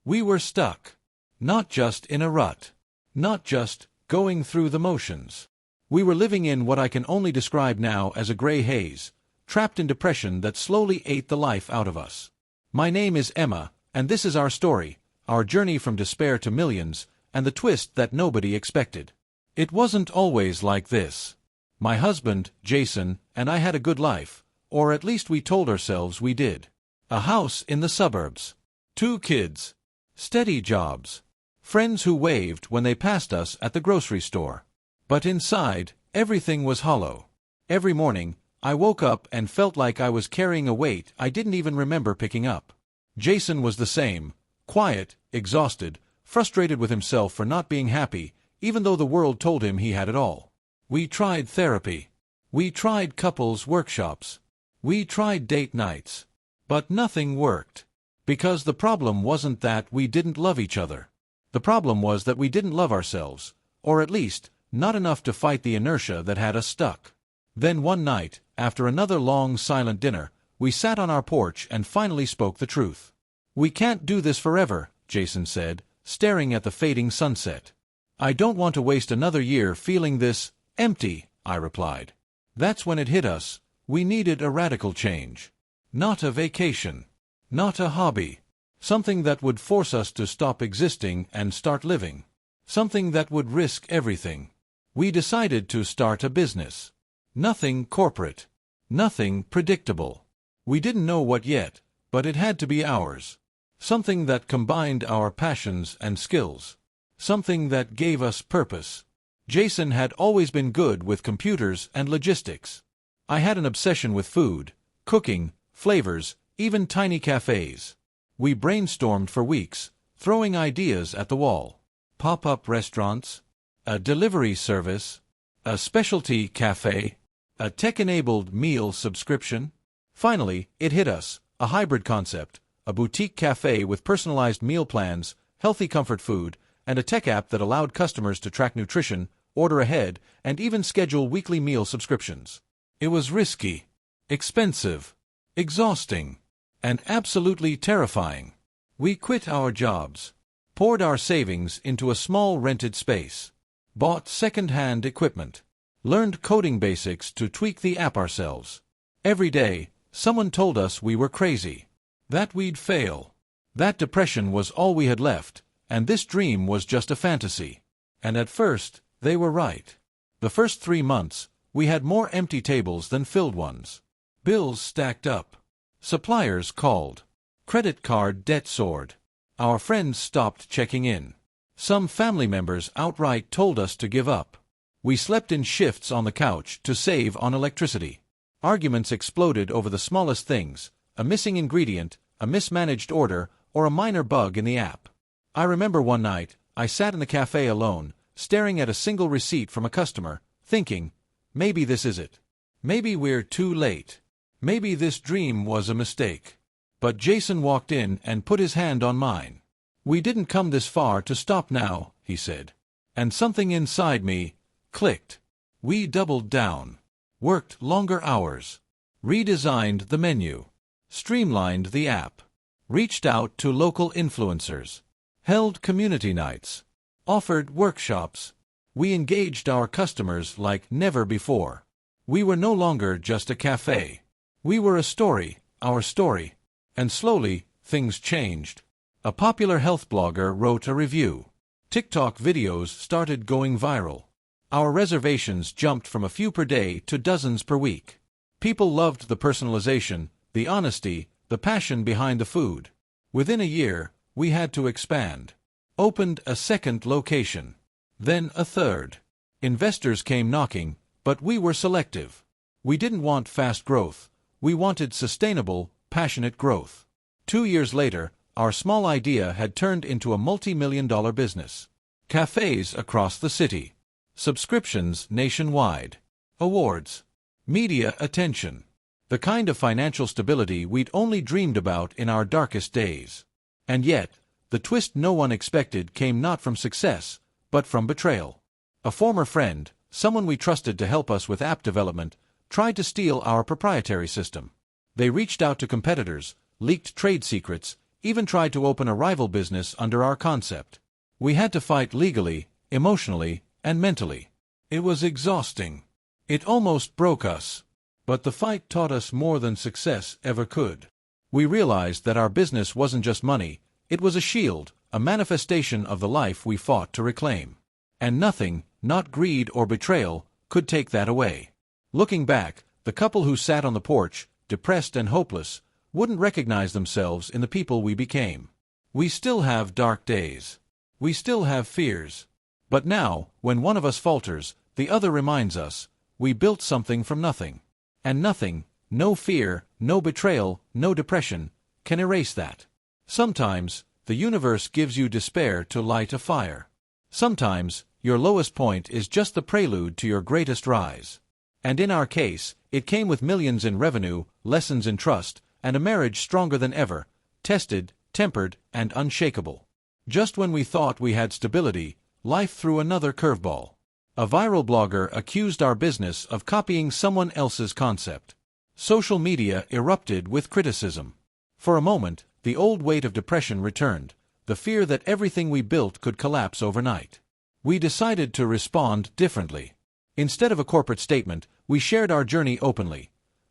We were stuck. Not just in a rut. Not just going through the motions. We were living in what I can only describe now as a gray haze, trapped in depression that slowly ate the life out of us. My name is Emma, and this is our story, our journey from despair to millions, and the twist that nobody expected. It wasn't always like this. My husband, Jason, and I had a good life, or at least we told ourselves we did. A house in the suburbs. 2 kids. Steady jobs. Friends who waved when they passed us at the grocery store. But inside, everything was hollow. Every morning, I woke up and felt like I was carrying a weight I didn't even remember picking up. Jason was the same, quiet, exhausted, frustrated with himself for not being happy, even though the world told him he had it all. We tried therapy. We tried couples workshops. We tried date nights. But nothing worked. Because the problem wasn't that we didn't love each other. The problem was that we didn't love ourselves, or at least, not enough to fight the inertia that had us stuck. Then one night, after another long silent dinner, we sat on our porch and finally spoke the truth. "We can't do this forever," Jason said, staring at the fading sunset. "I don't want to waste another year feeling this empty," I replied. That's when it hit us. We needed a radical change. Not a vacation. Not a hobby. Something that would force us to stop existing and start living. Something that would risk everything. We decided to start a business. Nothing corporate. Nothing predictable. We didn't know what yet, but it had to be ours. Something that combined our passions and skills. Something that gave us purpose. Jason had always been good with computers and logistics. I had an obsession with food, cooking, flavors, even tiny cafes. We brainstormed for weeks, throwing ideas at the wall. Pop-up restaurants, a delivery service, a specialty cafe, a tech-enabled meal subscription. Finally, it hit us, a hybrid concept, a boutique cafe with personalized meal plans, healthy comfort food, and a tech app that allowed customers to track nutrition, order ahead, and even schedule weekly meal subscriptions. It was risky, expensive, exhausting, and absolutely terrifying. We quit our jobs, poured our savings into a small rented space, bought second-hand equipment, learned coding basics to tweak the app ourselves. Every day, someone told us we were crazy, that we'd fail, that depression was all we had left, and this dream was just a fantasy. And at first, they were right. The first 3 months, we had more empty tables than filled ones. Bills stacked up. Suppliers called. Credit card debt soared. Our friends stopped checking in. Some family members outright told us to give up. We slept in shifts on the couch to save on electricity. Arguments exploded over the smallest things, a missing ingredient, a mismanaged order, or a minor bug in the app. I remember one night, I sat in the cafe alone, staring at a single receipt from a customer, thinking, maybe this is it. Maybe we're too late. Maybe this dream was a mistake. But Jason walked in and put his hand on mine. "We didn't come this far to stop now," he said. And something inside me clicked. We doubled down. Worked longer hours. Redesigned the menu. Streamlined the app. Reached out to local influencers. Held community nights. Offered workshops. We engaged our customers like never before. We were no longer just a cafe. We were a story, our story. And slowly, things changed. A popular health blogger wrote a review. TikTok videos started going viral. Our reservations jumped from a few per day to dozens per week. People loved the personalization, the honesty, the passion behind the food. Within a year, we had to expand. Opened a second location. Then a third. Investors came knocking, but we were selective. We didn't want fast growth. We wanted sustainable, passionate growth. 2 years later, our small idea had turned into a multi-million-dollar business. Cafes across the city. Subscriptions nationwide. Awards. Media attention. The kind of financial stability we'd only dreamed about in our darkest days. And yet, the twist no one expected came not from success, but from betrayal. A former friend, someone we trusted to help us with app development, tried to steal our proprietary system. They reached out to competitors, leaked trade secrets, even tried to open a rival business under our concept. We had to fight legally, emotionally, and mentally. It was exhausting. It almost broke us. But the fight taught us more than success ever could. We realized that our business wasn't just money, it was a shield, a manifestation of the life we fought to reclaim. And nothing, not greed or betrayal, could take that away. Looking back, the couple who sat on the porch, depressed and hopeless, wouldn't recognize themselves in the people we became. We still have dark days. We still have fears. But now, when one of us falters, the other reminds us, we built something from nothing. And nothing, no fear, no betrayal, no depression, can erase that. Sometimes, the universe gives you despair to light a fire. Sometimes, your lowest point is just the prelude to your greatest rise. And in our case, it came with millions in revenue, lessons in trust, and a marriage stronger than ever, tested, tempered, and unshakable. Just when we thought we had stability, life threw another curveball. A viral blogger accused our business of copying someone else's concept. Social media erupted with criticism. For a moment, the old weight of depression returned, the fear that everything we built could collapse overnight. We decided to respond differently. Instead of a corporate statement, we shared our journey openly.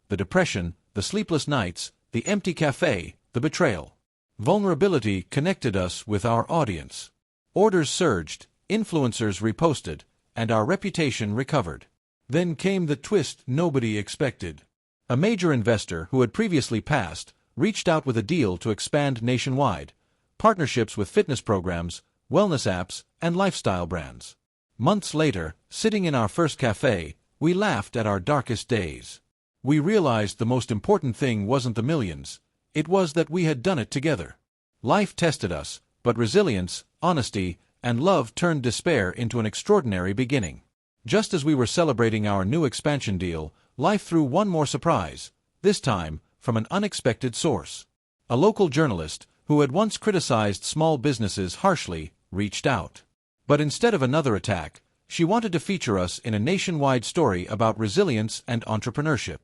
The depression, the sleepless nights, the empty cafe, the betrayal. Vulnerability connected us with our audience. Orders surged, influencers reposted, and our reputation recovered. Then came the twist nobody expected. A major investor who had previously passed reached out with a deal to expand nationwide, partnerships with fitness programs, wellness apps, and lifestyle brands. Months later, sitting in our first cafe, we laughed at our darkest days. We realized the most important thing wasn't the millions, it was that we had done it together. Life tested us, but resilience, honesty, and love turned despair into an extraordinary beginning. Just as we were celebrating our new expansion deal, life threw one more surprise, this time from an unexpected source. A local journalist, who had once criticized small businesses harshly, reached out. But instead of another attack, she wanted to feature us in a nationwide story about resilience and entrepreneurship.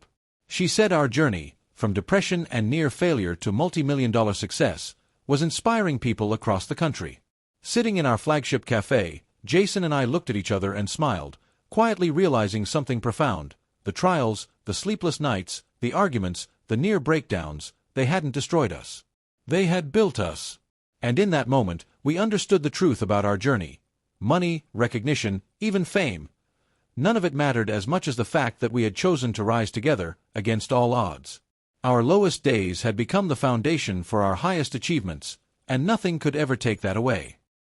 She said our journey, from depression and near failure to multi-million-dollar success, was inspiring people across the country. Sitting in our flagship cafe, Jason and I looked at each other and smiled, quietly realizing something profound. The trials, the sleepless nights, the arguments, the near breakdowns, they hadn't destroyed us. They had built us. And in that moment, we understood the truth about our journey. Money, recognition, even fame. None of it mattered as much as the fact that we had chosen to rise together, against all odds. Our lowest days had become the foundation for our highest achievements, and nothing could ever take that away.